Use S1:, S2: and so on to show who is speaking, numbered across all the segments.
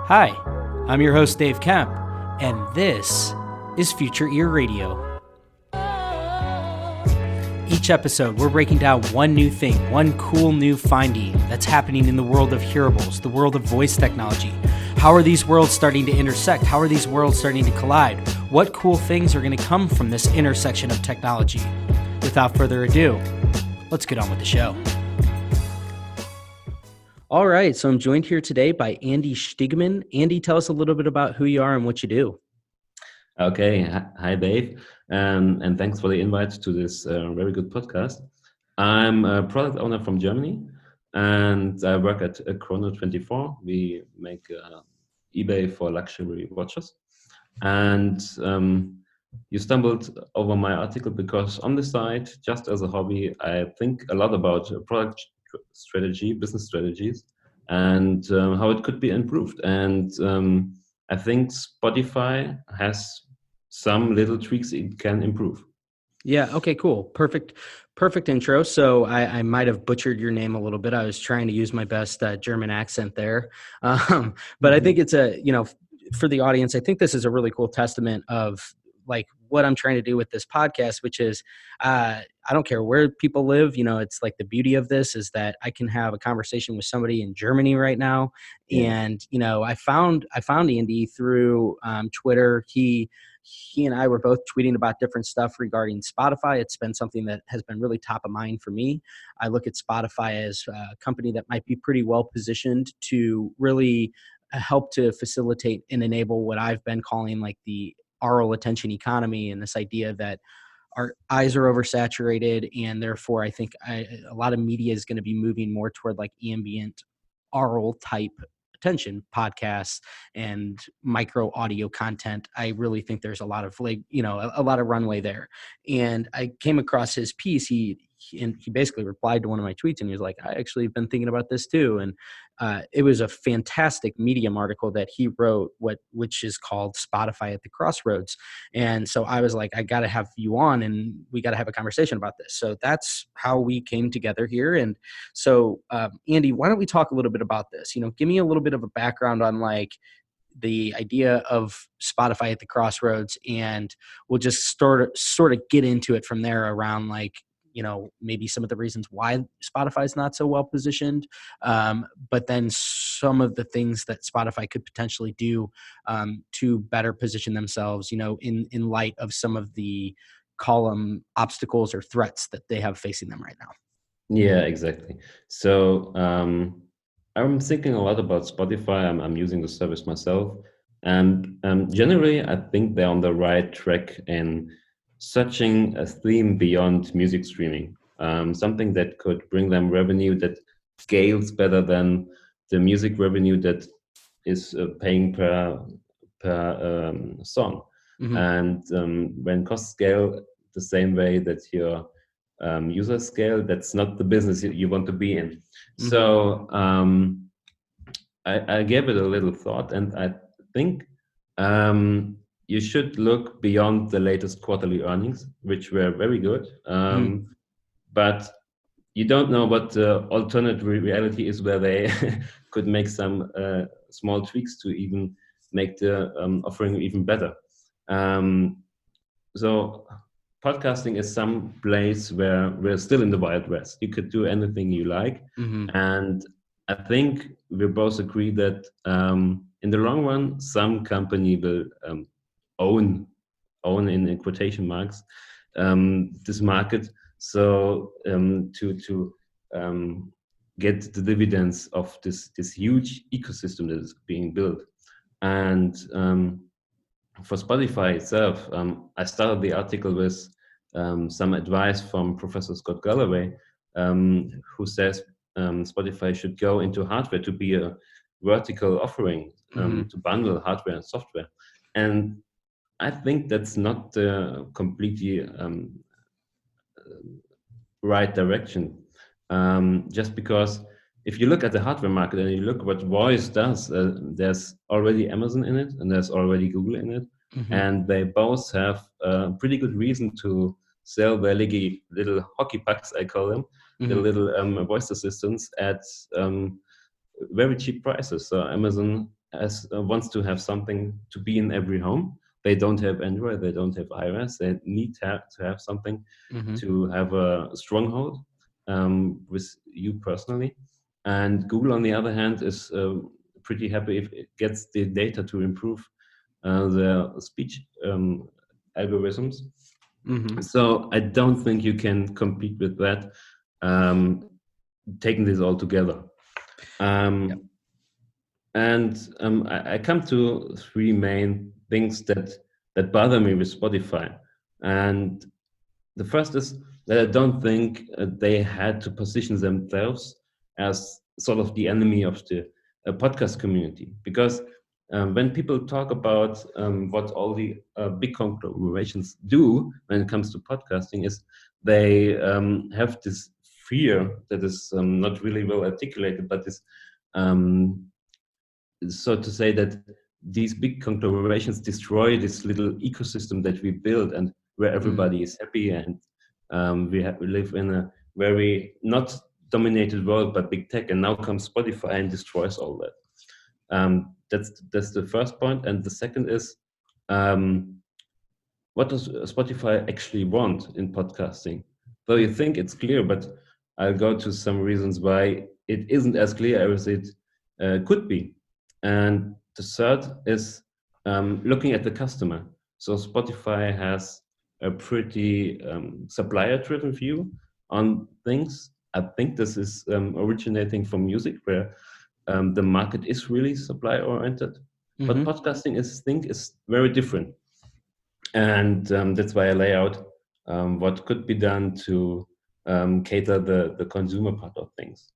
S1: Hi, I'm your host, Dave Kemp, and this is Future Ear Radio. Each episode, we're breaking down one new thing, one cool new finding that's happening in the world of hearables, the world of voice technology. How are these worlds starting to intersect? How are these worlds starting to collide? What cool things are going to come from this intersection of technology? Without further ado, let's get on with the show. All right, so I'm joined here today by Andreas Stegmann. Andy, tell us a little bit about who you are and what you do.
S2: Okay, hi Dave, and thanks for the invite to this very good podcast. I'm a product owner from Germany, and I work at Chrono24. We make eBay for luxury watches, and you stumbled over my article because on the side, just as a hobby, I think a lot about product strategy, business strategies, and how it could be improved. And I think Spotify has some little tweaks it can improve.
S1: Yeah. Okay, cool. Perfect intro. So I might have butchered your name a little bit. I was trying to use my best German accent there. But I think it's for the audience, I think this is a really cool testament of like what I'm trying to do with this podcast, which is I don't care where people live. It's like the beauty of this is that I can have a conversation with somebody in Germany right now.
S2: Yeah.
S1: And, I found Andy through Twitter. He and I were both tweeting about different stuff regarding Spotify. It's been something that has been really top of mind for me. I look at Spotify as a company that might be pretty well positioned to really help to facilitate and enable what I've been calling like the aural attention economy, and this idea that our eyes are oversaturated, and therefore I think a lot of media is going to be moving more toward like ambient aural type attention podcasts and micro audio content. I really think there's a lot of a lot of runway there. And I came across his piece. He basically replied to one of my tweets, and he was like, I actually have been thinking about this too. And it was a fantastic Medium article that he wrote, which is called Spotify at the Crossroads. And so I was like, I got to have you on, and we got to have a conversation about this. So that's how we came together here. And so, Andy, why don't we talk a little bit about this? Give me a little bit of a background on like the idea of Spotify at the Crossroads, and we'll just sort of get into it from there around like, maybe some of the reasons why Spotify is not so well positioned, but then some of the things that Spotify could potentially do to better position themselves, in light of some of the column obstacles or threats that they have facing them right now.
S2: Yeah, exactly. So I'm thinking a lot about Spotify. I'm using the service myself, and generally, I think they're on the right track in searching a theme beyond music streaming, something that could bring them revenue that scales better than the music revenue that is paying per song.
S1: Mm-hmm.
S2: And when costs scale the same way that your user scale, that's not the business you want to be in.
S1: Mm-hmm.
S2: So I gave it a little thought, and I think you should look beyond the latest quarterly earnings, which were very good. But you don't know what the alternate reality is, where they could make some small tweaks to even make the offering even better. So podcasting is some place where we're still in the Wild West. You could do anything you like.
S1: Mm-hmm.
S2: And I think we both agree that in the long run, some company will own in quotation marks this market. So to get the dividends of this huge ecosystem that is being built. And for Spotify itself, I started the article with some advice from Professor Scott Galloway, who says Spotify should go into hardware to be a vertical offering, to bundle hardware and software. And I think that's not the completely right direction. Just because if you look at the hardware market and you look what voice does, there's already Amazon in it and there's already Google in it. And they both have a pretty good reason to sell their little hockey pucks, I call them, the little voice assistants at very cheap prices. So Amazon wants to have something to be in every home. They don't have Android, they don't have iOS. They need to have something
S1: Mm-hmm.
S2: to have a stronghold with you personally. And Google, on the other hand, is pretty happy if it gets the data to improve their speech algorithms.
S1: Mm-hmm.
S2: So I don't think you can compete with that, taking this all together.
S1: Yep.
S2: I come to three main things that bother me with Spotify. And the first is that I don't think they had to position themselves as sort of the enemy of the podcast community. Because when people talk about what all the big conglomerations do when it comes to podcasting, is they have this fear that is not really well articulated, but is um, so to say that these big conglomerations destroy this little ecosystem that we build and where
S1: Mm.
S2: everybody is happy and we live in a very not dominated world but big tech, and now comes Spotify and destroys all that. That's the first point. And the second is, um, what does Spotify actually want in podcasting? Though you think it's clear, but I'll go to some reasons why it isn't as clear as it could be. And the third is looking at the customer. So Spotify has a pretty supplier-driven view on things. I think this is originating from music, where the market is really supply-oriented. But
S1: Mm-hmm.
S2: podcasting is very different, and that's why I lay out what could be done to cater the consumer part of things.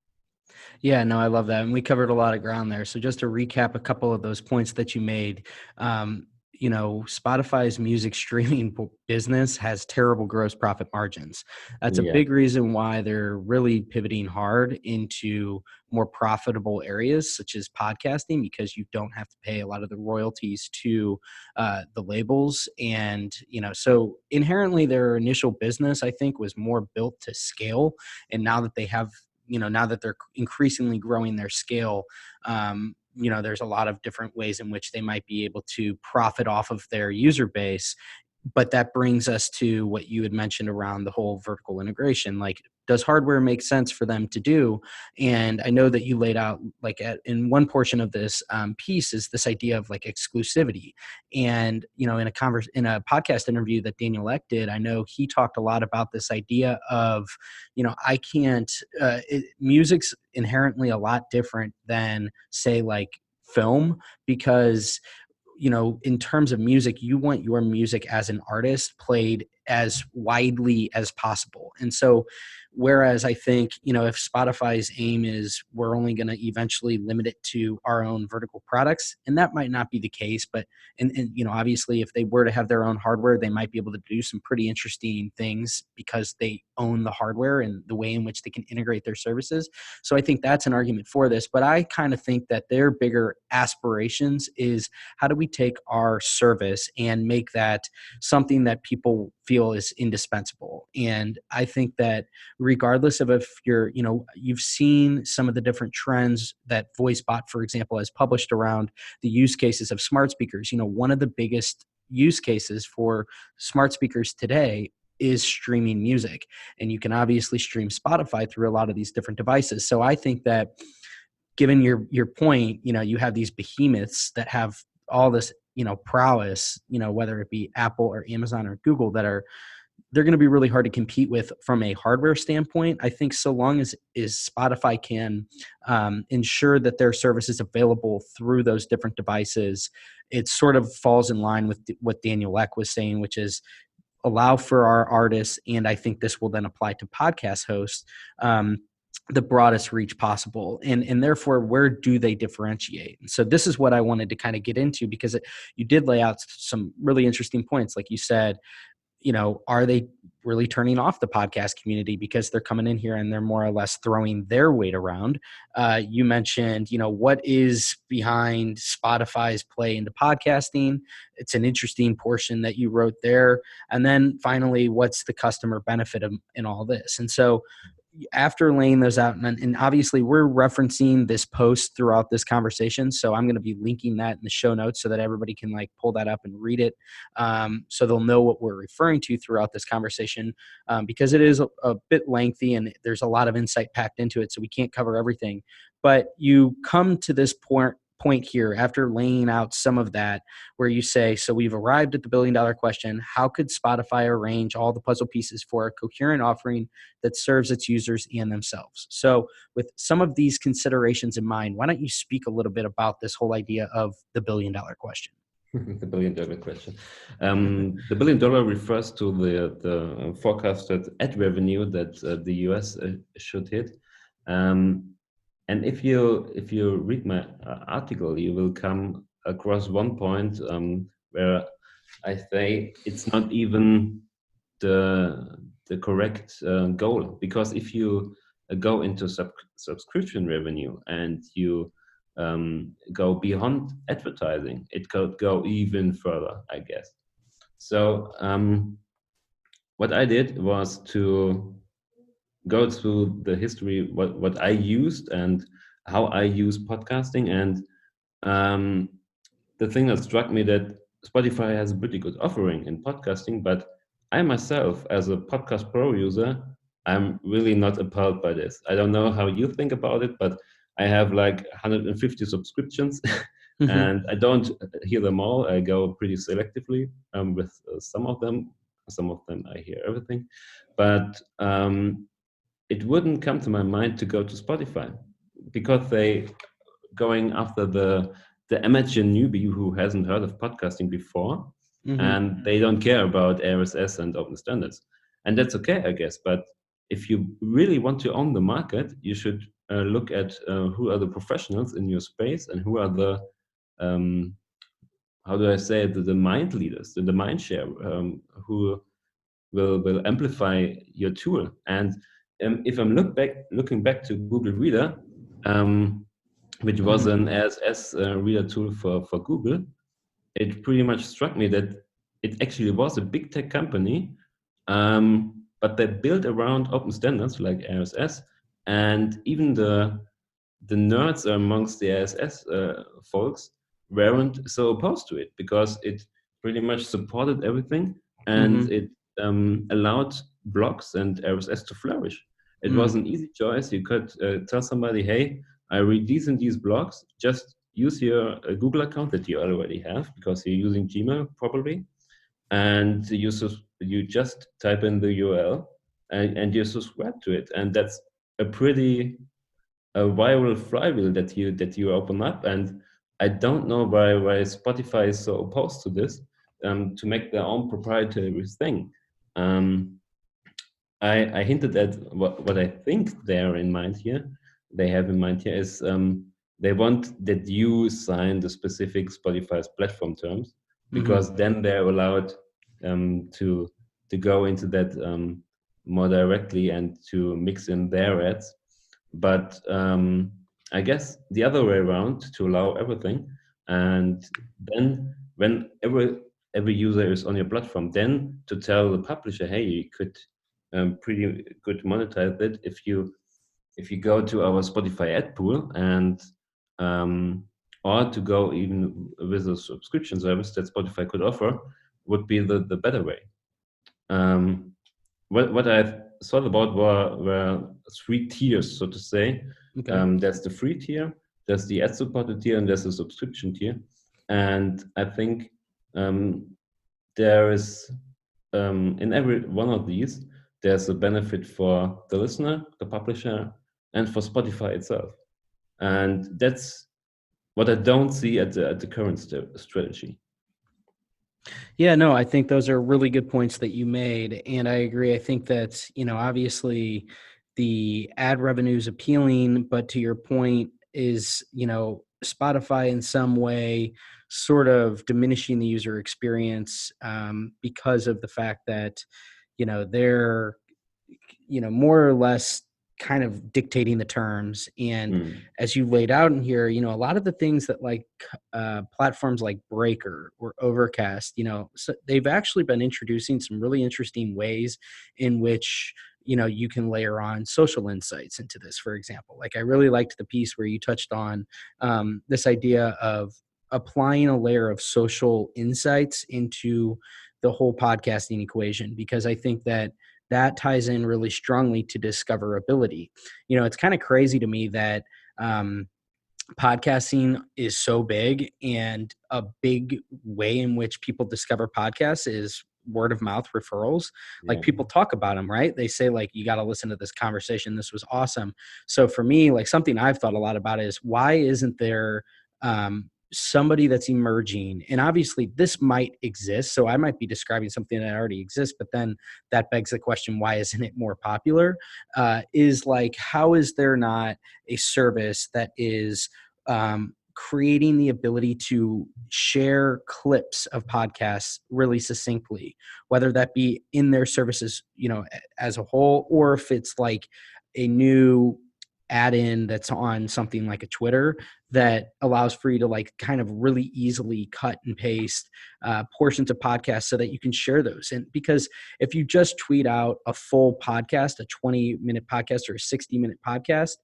S1: Yeah, no, I love that. And we covered a lot of ground there. So just to recap a couple of those points that you made, Spotify's music streaming business has terrible gross profit margins. That's a
S2: Yeah,
S1: big reason why they're really pivoting hard into more profitable areas such as podcasting, because you don't have to pay a lot of the royalties to the labels. And, so inherently their initial business, I think, was more built to scale. And now that they're increasingly growing their scale, there's a lot of different ways in which they might be able to profit off of their user base. But that brings us to what you had mentioned around the whole vertical integration. Like, does hardware make sense for them to do? And I know that you laid out, like, in one portion of this piece, is this idea of like exclusivity. And in a podcast interview that Daniel Ek did, I know he talked a lot about this idea of, I can't. Music's inherently a lot different than, say, like film, because in terms of music, you want your music as an artist played as widely as possible. And so, whereas I think, if Spotify's aim is we're only going to eventually limit it to our own vertical products, and that might not be the case, but, and obviously if they were to have their own hardware, they might be able to do some pretty interesting things because they own the hardware and the way in which they can integrate their services. So I think that's an argument for this, but I kind of think that their bigger aspirations is, how do we take our service and make that something that people feel is indispensable? And I think that regardless of if you've seen some of the different trends that VoiceBot, for example, has published around the use cases of smart speakers. One of the biggest use cases for smart speakers today is streaming music. And you can obviously stream Spotify through a lot of these different devices. So I think that, given your point, you have these behemoths that have all this, prowess, whether it be Apple or Amazon or Google, they're going to be really hard to compete with from a hardware standpoint. I think so long as Spotify can ensure that their service is available through those different devices, it sort of falls in line with what Daniel Ek was saying, which is allow for our artists, and I think this will then apply to podcast hosts, the broadest reach possible. And therefore, where do they differentiate? And so this is what I wanted to kind of get into, because you did lay out some really interesting points. Like you said, are they really turning off the podcast community because they're coming in here and they're more or less throwing their weight around? You mentioned, what is behind Spotify's play into podcasting? It's an interesting portion that you wrote there. And then finally, what's the customer benefit in all this? And so, after laying those out, and obviously we're referencing this post throughout this conversation, so I'm going to be linking that in the show notes so that everybody can like pull that up and read it, so they'll know what we're referring to throughout this conversation, because it is a bit lengthy and there's a lot of insight packed into it, so we can't cover everything. But you come to this point here after laying out some of that, where you say, so we've arrived at the $1 billion question. How could Spotify arrange all the puzzle pieces for a coherent offering that serves its users and themselves? So with some of these considerations in mind, why don't you speak a little bit about this whole idea of the $1 billion question?
S2: The $1 billion question. The $1 billion refers to the forecasted ad revenue that the US should hit. And if you read my article, you will come across one point where I say it's not even the correct goal, because if you go into subscription revenue and you go beyond advertising, it could go even further, I guess. So what I did was to go through the history, what I used and how I use podcasting. And the thing that struck me that Spotify has a pretty good offering in podcasting, but I myself, as a Podcast Pro user, I'm really not appalled by this. I don't know how you think about it, but I have like 150 subscriptions and I don't hear them all. I go pretty selectively with some of them. Some of them I hear everything, but it wouldn't come to my mind to go to Spotify because they going after the amateur newbie who hasn't heard of podcasting before, and they don't care about RSS and open standards, and that's okay, I guess. But if you really want to own the market, you should look at who are the professionals in your space and who are the how do I say it, the mind leaders, the mind share, who will amplify your tool. And if I'm looking back to Google Reader, which was an RSS reader tool for Google, it pretty much struck me that it actually was a big tech company, but they built around open standards like RSS, and even the nerds amongst the RSS folks weren't so opposed to it because it pretty much supported everything, and it allowed blogs and RSS to flourish. It was an easy choice. You could tell somebody, hey, I read these and these blogs. Just use your Google account that you already have because you're using Gmail probably, and you just type in the URL and you subscribe to it, and that's a pretty viral flywheel that you open up. And I don't know why Spotify is so opposed to this, to make their own proprietary thing. I hinted at what I think they're in mind here. They have in mind here is they want that you sign the specific Spotify's platform terms, because then they're allowed to go into that more directly and to mix in their ads. But I guess the other way around, to allow everything, and then when every user is on your platform, then to tell the publisher, hey, you could pretty good monetize it if you go to our Spotify ad pool, and or to go even with a subscription service that Spotify could offer, would be the better way. What I thought about were three tiers, so to say.
S1: Okay.
S2: There's the free tier, there's the ad supported tier, and there's the subscription tier. And I think there is in every one of these, there's a benefit for the listener, the publisher, and for Spotify itself. And that's what I don't see at the current strategy.
S1: Yeah, no, I think those are really good points that you made. And I agree. I think that, obviously the ad revenue is appealing, but to your point is, Spotify in some way sort of diminishing the user experience, because of the fact that, they're, more or less kind of dictating the terms. And
S2: Mm.
S1: as you laid out in here, you know, a lot of the things that like platforms like Breaker or Overcast, you know, so they've actually been introducing some really interesting ways in which, you know, you can layer on social insights into this. For example, like I really liked the piece where you touched on this idea of applying a layer of social insights into the whole podcasting equation, because I think that that ties in really strongly to discoverability. You know, it's kind of crazy to me that podcasting is so big, and a big way in which people discover podcasts is word of mouth referrals. Like
S2: Yeah.
S1: people talk about them, right? They say like, you got to listen to this conversation, this was awesome. So for me, like something I've thought a lot about is, why isn't there somebody that's emerging? And obviously this might exist, so I might be describing something that already exists, but then that begs the question, why isn't it more popular? Is like, how is there not a service that is creating the ability to share clips of podcasts really succinctly, whether that be in their services, you know, as a whole, or if it's like a new add-in that's on something like a Twitter that allows for you to like kind of really easily cut and paste portions of podcasts so that you can share those. And because if you just tweet out a full podcast, a 20-minute podcast or a 60-minute podcast,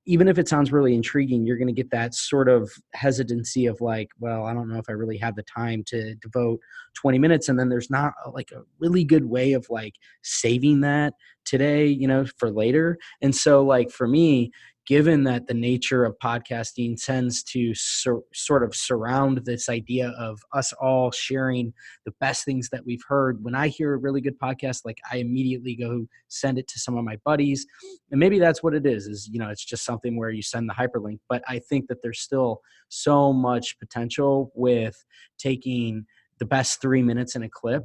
S1: even if it sounds really intriguing, you're going to get that sort of hesitancy of like, well, I don't know if I really have the time to devote 20 minutes. And then there's not like a really good way of like saving that today, you know, for later. And so like for me, given that the nature of podcasting tends to sort of surround this idea of us all sharing the best things that we've heard, when I hear a really good podcast, like I immediately go send it to some of my buddies. And maybe that's what it is, you know, it's just something where you send the hyperlink. But I think that there's still so much potential with taking the best 3 minutes in a clip.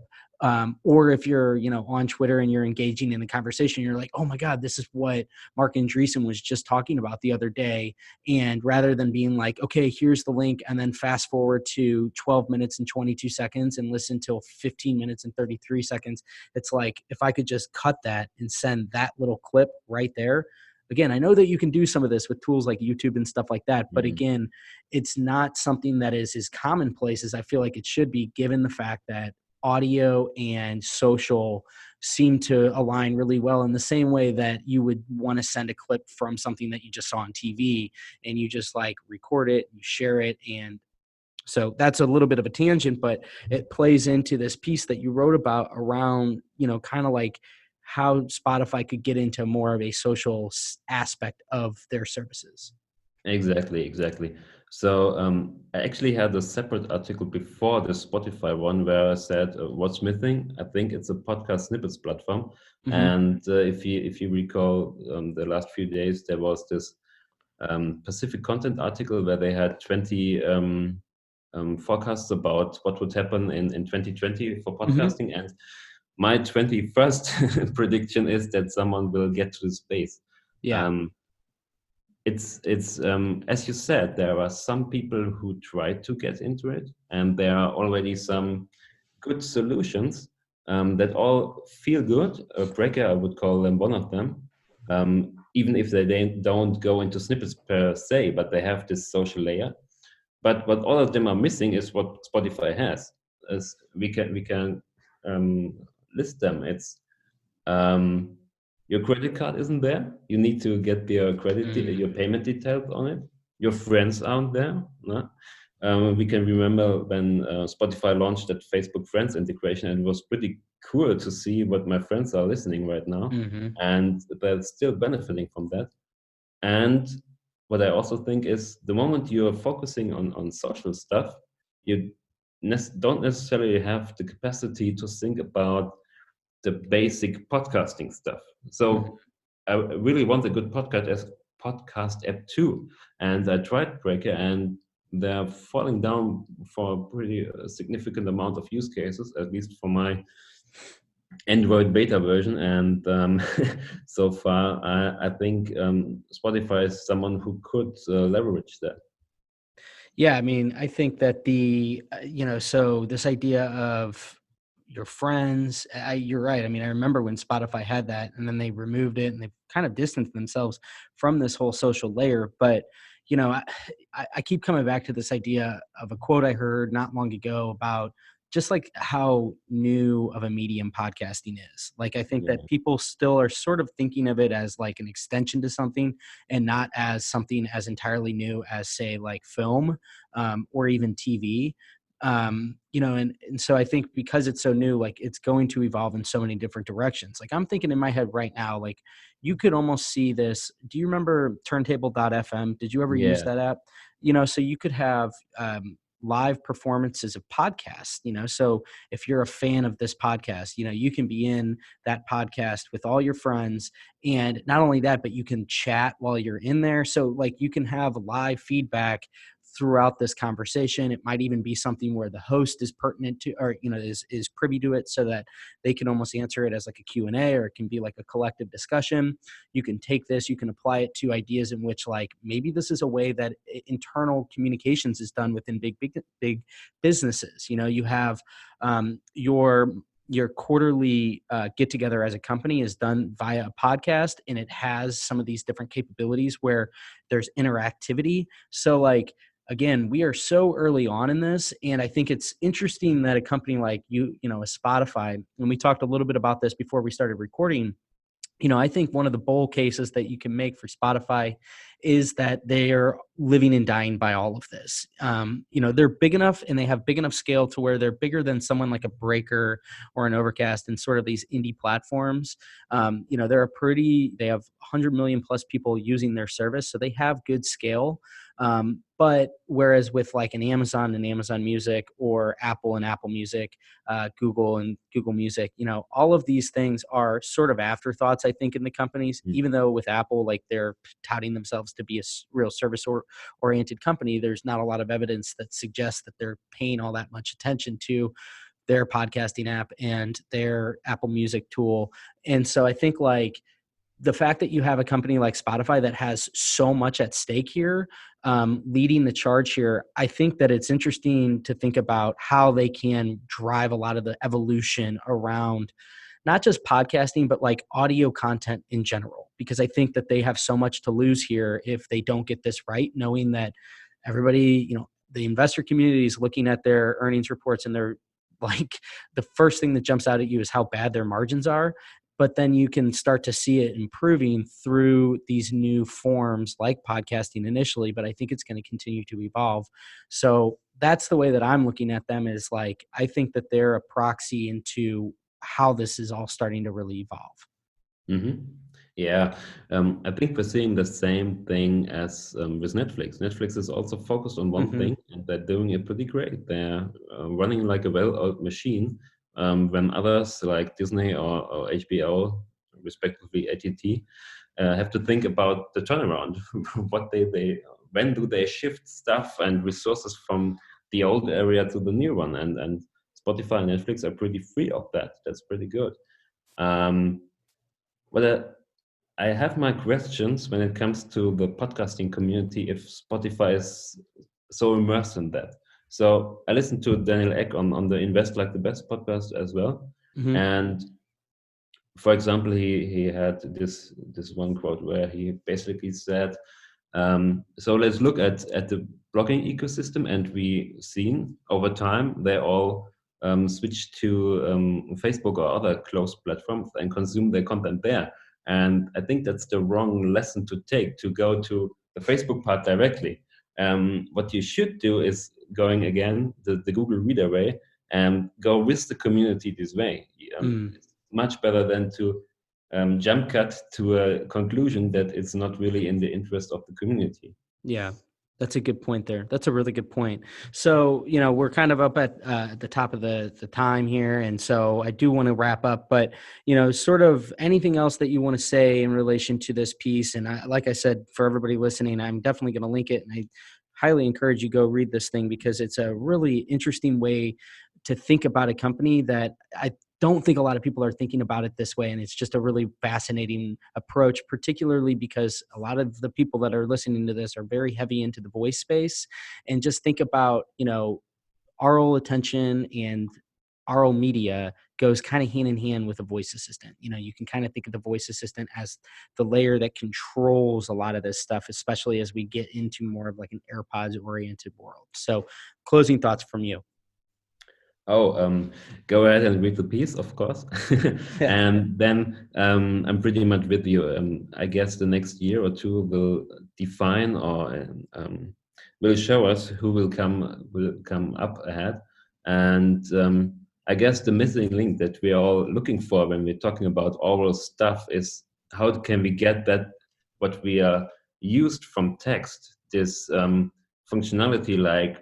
S1: Or if you're, you know, on Twitter and you're engaging in the conversation, you're like, oh my God, this is what Mark Andreessen was just talking about the other day. And rather than being like, okay, here's the link, and then fast forward to 12 minutes and 22 seconds and listen till 15 minutes and 33 seconds, it's like, if I could just cut that and send that little clip right there. Again, I know that you can do some of this with tools like YouTube and stuff like that, but
S2: Mm.
S1: again, it's not something that is as commonplace as I feel like it should be, given the fact that audio and social seem to align really well, in the same way that you would want to send a clip from something that you just saw on TV and you just like record it, you share it. And so that's a little bit of a tangent, but it plays into this piece that you wrote about around, you know, kind of like how Spotify could get into more of a social aspect of their services.
S2: Exactly, exactly. So I actually had a separate article before the Spotify one where I said what's missing. I think it's a podcast snippets platform.
S1: Mm-hmm.
S2: And if you recall, the last few days there was this Pacific Content article where they had 20 forecasts about what would happen in 2020 for
S1: Mm-hmm.
S2: podcasting. And my 21st prediction is that someone will get to the space.
S1: Yeah.
S2: Um, it's as you said, there are some people who try to get into it, and there are already some good solutions that all feel good. Breaker, I would call them one of them, even if they don't go into snippets per se, but they have this social layer. But what all of them are missing is what Spotify has. As we can um, list them. It's um, your credit card isn't there. You need to get your your payment details on it. Your friends aren't there. No? We can remember when Spotify launched that Facebook Friends integration, and it was pretty cool to see what my friends are listening right now,
S1: Mm-hmm.
S2: and they're still benefiting from that. And what I also think is the moment you're focusing on social stuff, you don't necessarily have the capacity to think about the basic podcasting stuff.
S1: Mm-hmm.
S2: So I really want a good podcast app too. And I tried Breaker, and they're falling down for a pretty significant amount of use cases, at least for my Android beta version. And so far, I think Spotify is someone who could leverage that.
S1: Yeah, I mean, I think that the, you know, so this idea of your friends. You're right. I mean, I remember when Spotify had that, and then they removed it, and they kind of distanced themselves from this whole social layer. But you know, I keep coming back to this idea of a quote I heard not long ago about just like how new of a medium podcasting is. Like, I think that
S2: Yeah.
S1: people still are sort of thinking of it as like an extension to something, and not as something as entirely new as, say, like film, or even TV. You know, and so I think because it's so new, like it's going to evolve in so many different directions. Like, I'm thinking in my head right now, like you could almost see this. Do you remember turntable.fm? Did you ever use
S2: Yeah.
S1: that app? You know, so you could have live performances of podcasts, you know. So if you're a fan of this podcast, you know, you can be in that podcast with all your friends. And not only that, but you can chat while you're in there. So like you can have live feedback throughout this conversation. It might even be something where the host is pertinent to, or, you know, is privy to it, so that they can almost answer it as like a Q&A, or it can be like a collective discussion. You can take this, you can apply it to ideas in which, like, maybe this is a way that internal communications is done within big businesses. You know, you have your quarterly get together as a company is done via a podcast, and it has some of these different capabilities where there's interactivity. So like, again, we are so early on in this, and I think it's interesting that a company like you know, a Spotify, and we talked a little bit about this before we started recording. You know, I think one of the bull cases that you can make for Spotify is that they are living and dying by all of this. You know, they're big enough, and they have big enough scale to where they're bigger than someone like a Breaker or an Overcast and sort of these indie platforms. You know, they have 100 million plus people using their service, so they have good scale. But whereas with like an Amazon and Amazon Music, or Apple and Apple Music, Google and Google Music, you know, all of these things are sort of afterthoughts, I think, in the companies.
S2: Mm.
S1: Even though with Apple, like they're touting themselves to be a real service oriented company, there's not a lot of evidence that suggests that they're paying all that much attention to their podcasting app and their Apple Music tool. And so I think like the fact that you have a company like Spotify that has so much at stake here, leading the charge here, I think that it's interesting to think about how they can drive a lot of the evolution around not just podcasting, but like audio content in general, because I think that they have so much to lose here if they don't get this right, knowing that everybody, you know, the investor community is looking at their earnings reports, and they're like, the first thing that jumps out at you is how bad their margins are. But then you can start to see it improving through these new forms like podcasting initially, but I think it's going to continue to evolve. So that's the way that I'm looking at them, is like, I think that they're a proxy into how this is all starting to really evolve.
S2: Mm-hmm. Yeah, I think we're seeing the same thing as with Netflix. Netflix is also focused on one
S1: Mm-hmm.
S2: thing, and they're doing it pretty great. They're running like a well-oiled machine, when others like Disney or HBO, respectively AT&T, have to think about the turnaround. What they when do they shift stuff and resources from the old area to the new one? And Spotify and Netflix are pretty free of that. That's pretty good. Um, well, I have my questions when it comes to the podcasting community, if Spotify is so immersed in that. So I listened to Daniel Ek on the Invest Like the Best podcast as well.
S1: Mm-hmm.
S2: And for example, he had this one quote where he basically said, so let's look at the blogging ecosystem, and we seen over time they all switch to Facebook or other closed platforms and consume their content there. And I think that's the wrong lesson to take, to go to the Facebook part directly. What you should do is going again the Google Reader way, and go with the community this way.
S1: Mm.
S2: It's much better than to jump cut to a conclusion that it's not really in the interest of the community.
S1: Yeah, that's a good point there. That's a really good point. So, you know, we're kind of up at the top of the time here, and so I do want to wrap up. But, you know, sort of anything else that you want to say in relation to this piece? And like I said, for everybody listening, I'm definitely going to link it, and I highly encourage you go read this thing, because it's a really interesting way to think about a company that I don't think a lot of people are thinking about it this way. And it's just a really fascinating approach, particularly because a lot of the people that are listening to this are very heavy into the voice space. And just think about, you know, oral attention and RL media goes kind of hand in hand with a voice assistant. You can kind of think of the voice assistant as the layer that controls a lot of this stuff, especially as we get into more of like an AirPods oriented world. So closing thoughts from you.
S2: Oh, go ahead and read the piece, of course.
S1: Yeah.
S2: And then I'm pretty much with you. I guess the next year or two will define or will show us who will come up ahead. And I guess the missing link that we are all looking for when we're talking about oral stuff is how can we get that what we are used from text, this functionality like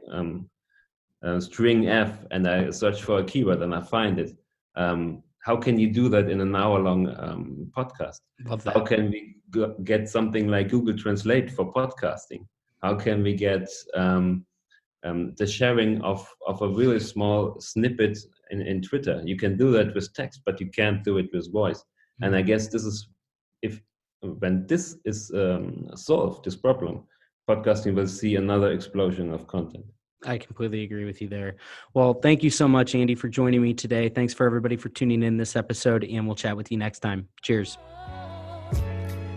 S2: string F, and I search for a keyword and I find it. How can you do that in an hour-long podcast?
S1: Love
S2: How
S1: that.
S2: can we get something like Google Translate for podcasting? How can we get the sharing of a really small snippet in Twitter? You can do that with text, but you can't do it with voice. And I guess this is when this is solved, this problem, podcasting will see another explosion of content.
S1: I completely agree with you there. Well, thank you so much, Andy, for joining me today. Thanks for everybody for tuning in this episode, and we'll chat with you next time. Cheers.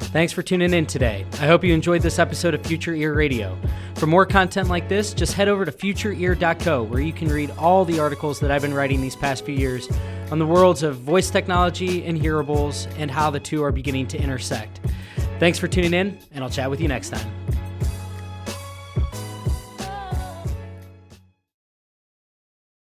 S1: Thanks for tuning in today. I hope you enjoyed this episode of Future Ear Radio. For more content like this, just head over to futureear.co, where you can read all the articles that I've been writing these past few years on the worlds of voice technology and hearables and how the two are beginning to intersect. Thanks for tuning in, and I'll chat with you next time.